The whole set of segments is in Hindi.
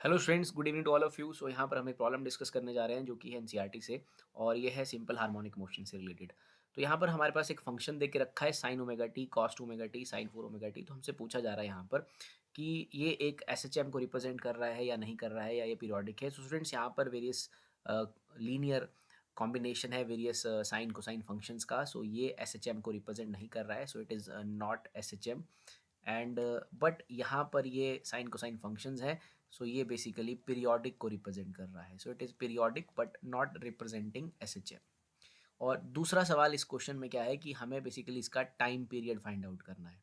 Hello students, good evening to all of you. So यहाँ पर हम एक प्रॉब्लम डिस्कस करने जा रहे हैं जो कि है एनसीईआरटी से, और ये है सिंपल हार्मोनिक मोशन से रिलेटेड। तो यहाँ पर हमारे पास एक फंक्शन दे के रखा है sine omega T, cos omega T, sign four omega T. तो हमसे पूछा जा रहा है यहाँ पर कि ये एक एसएचएम को रिप्रेजेंट कर रहा है या नहीं कर रहा है, या ये पीरियोडिक है। सो स्टूडेंट्स, यहाँ पर वेरियस लीनियर कॉम्बिनेशन है वेरियस साइन कोसाइन फंक्शंस का। सो ये एसएचएम को रिप्रेजेंट नहीं कर रहा है, सो it is not SHM. And but यहाँ पर ये साइन कोसाइन फंक्शंस है, सो ये बेसिकली पीरियोडिक को रिप्रेजेंट कर रहा है। सो it is periodic but not representing SHM. और दूसरा सवाल इस क्वेश्चन में क्या है कि हमें बेसिकली इसका टाइम पीरियड फाइंड आउट करना है।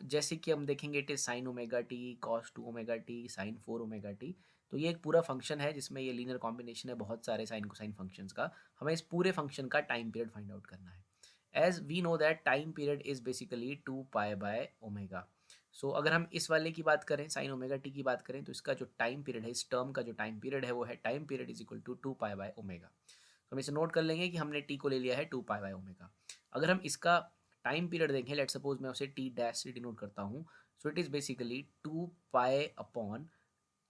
जैसे कि हम देखेंगे, it is sine omega T, cos two omega T, sign four omega T. तो ये एक पूरा फंक्शन है जिसमें ये लीनियर कॉम्बिनेशन है बहुत सारे साइन कोसाइन फंक्शंस का। हमें इस पूरे फंक्शन का टाइम पीरियड फाइंड आउट करना है। As we know that time period is basically two pi by omega. अगर हम इस वाले की बात करें, साइन ओमेगा टी की बात करें, तो इसका जो टाइम पीरियड है, इस टर्म का जो टाइम पीरियड है वो है time period is equal to two pi by omega. तो हम इसे नोट कर लेंगे कि हमने टी को ले लिया है टू पाई बाय ओमेगा। अगर हम इसका टाइम पीरियड देखें, लेट सपोज मैं उसे टी डैश से डिनोट करता हूँ। So it is basically two pi upon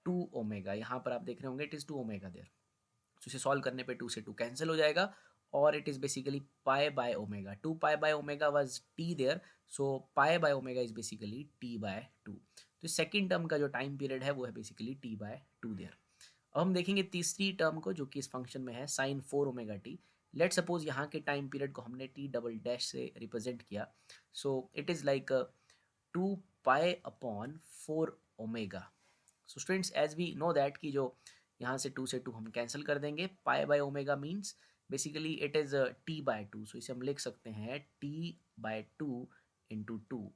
two omega. यहाँ पर आप देख रहे होंगे it is two omega there. तो इसे सॉल्व करने पे टू से टू कैंसिल हो जाएगा, और it is basically pi by omega. Two pi by omega was T there, so pi by omega is basically T by two. तो सेकेंड टर्म का जो टाइम पीरियड है वो है basically T by two there. अब हम देखेंगे तीसरी टर्म को जो कि इस फंक्शन में है sine four omega T. Let suppose यहाँ के टाइम पीरियड को हमने टी डबल डैश से रिप्रेजेंट किया। So it is like two pi upon four omega. So students, as we know that कि जो यहाँ से टू हम कैंसिल कर देंगे, pi by omega means basically it is T by two. So इसे हम लिख सकते हैं T by two into two,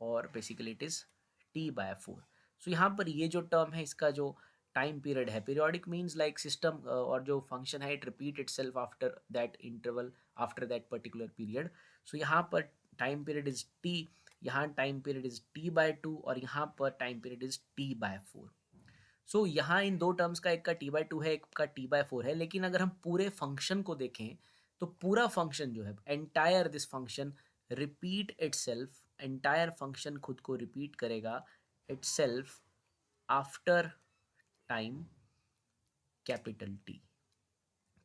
और basically it is T by four. So यहाँ पर ये जो टर्म है इसका जो टाइम पीरियड है, पीरियोडिक मीन्स लाइक सिस्टम, और जो फंक्शन है it repeat itself after that interval, after that particular period. So यहाँ पर टाइम पीरियड इज टी, यहाँ time period is T by two, और यहाँ पर time period is T by four. यहाँ इन दो टर्म्स का, एक का टी बाय टू है, एक का टी बाय फोर है। लेकिन अगर हम पूरे फंक्शन को देखें तो पूरा फंक्शन जो है, entire this function repeat itself, entire function खुद को रिपीट करेगा itself after time capital T.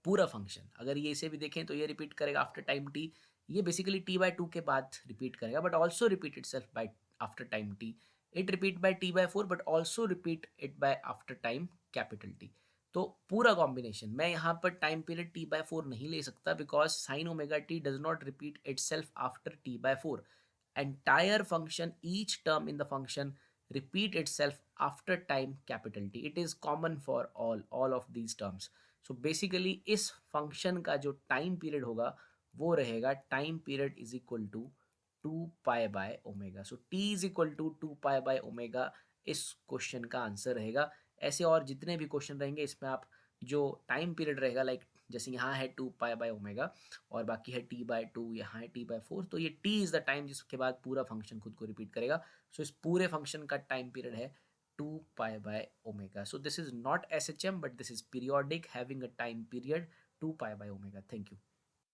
पूरा फंक्शन अगर ये इसे भी देखें तो ये रिपीट करेगा आफ्टर टाइम टी। ये बेसिकली टी बाय टू के बाद रिपीट करेगा, but also repeat itself by after time T. It repeat by T by four, but also repeat it by after time capital T. तो पूरा कॉम्बिनेशन, मैं यहाँ पर time period T by four नहीं ले सकता, because sine omega T does not repeat itself after T by four. entire function, each term in the function repeat itself after time capital T. It is common for all of these terms. So basically इस function का जो time period होगा वो रहेगा time period is equal to 2 pi by omega. So t is equal to 2 pi by omega इस क्वेश्चन का आंसर रहेगा। ऐसे और जितने भी क्वेश्चन रहेंगे इसमें आप जो टाइम पीरियड रहेगा, लाइक जैसे यहाँ है टू पाई बाय ओमेगा, और बाकी है टी बाय टू, यहाँ है टी बाय फोर। तो ये टी इज़ द टाइम जिसके बाद पूरा फंक्शन खुद को रिपीट करेगा। इस पूरे फंक्शन का टाइम पीरियड है two pi by omega. This is not S H M, but this is periodic having a time period two pi by omega. Thank you.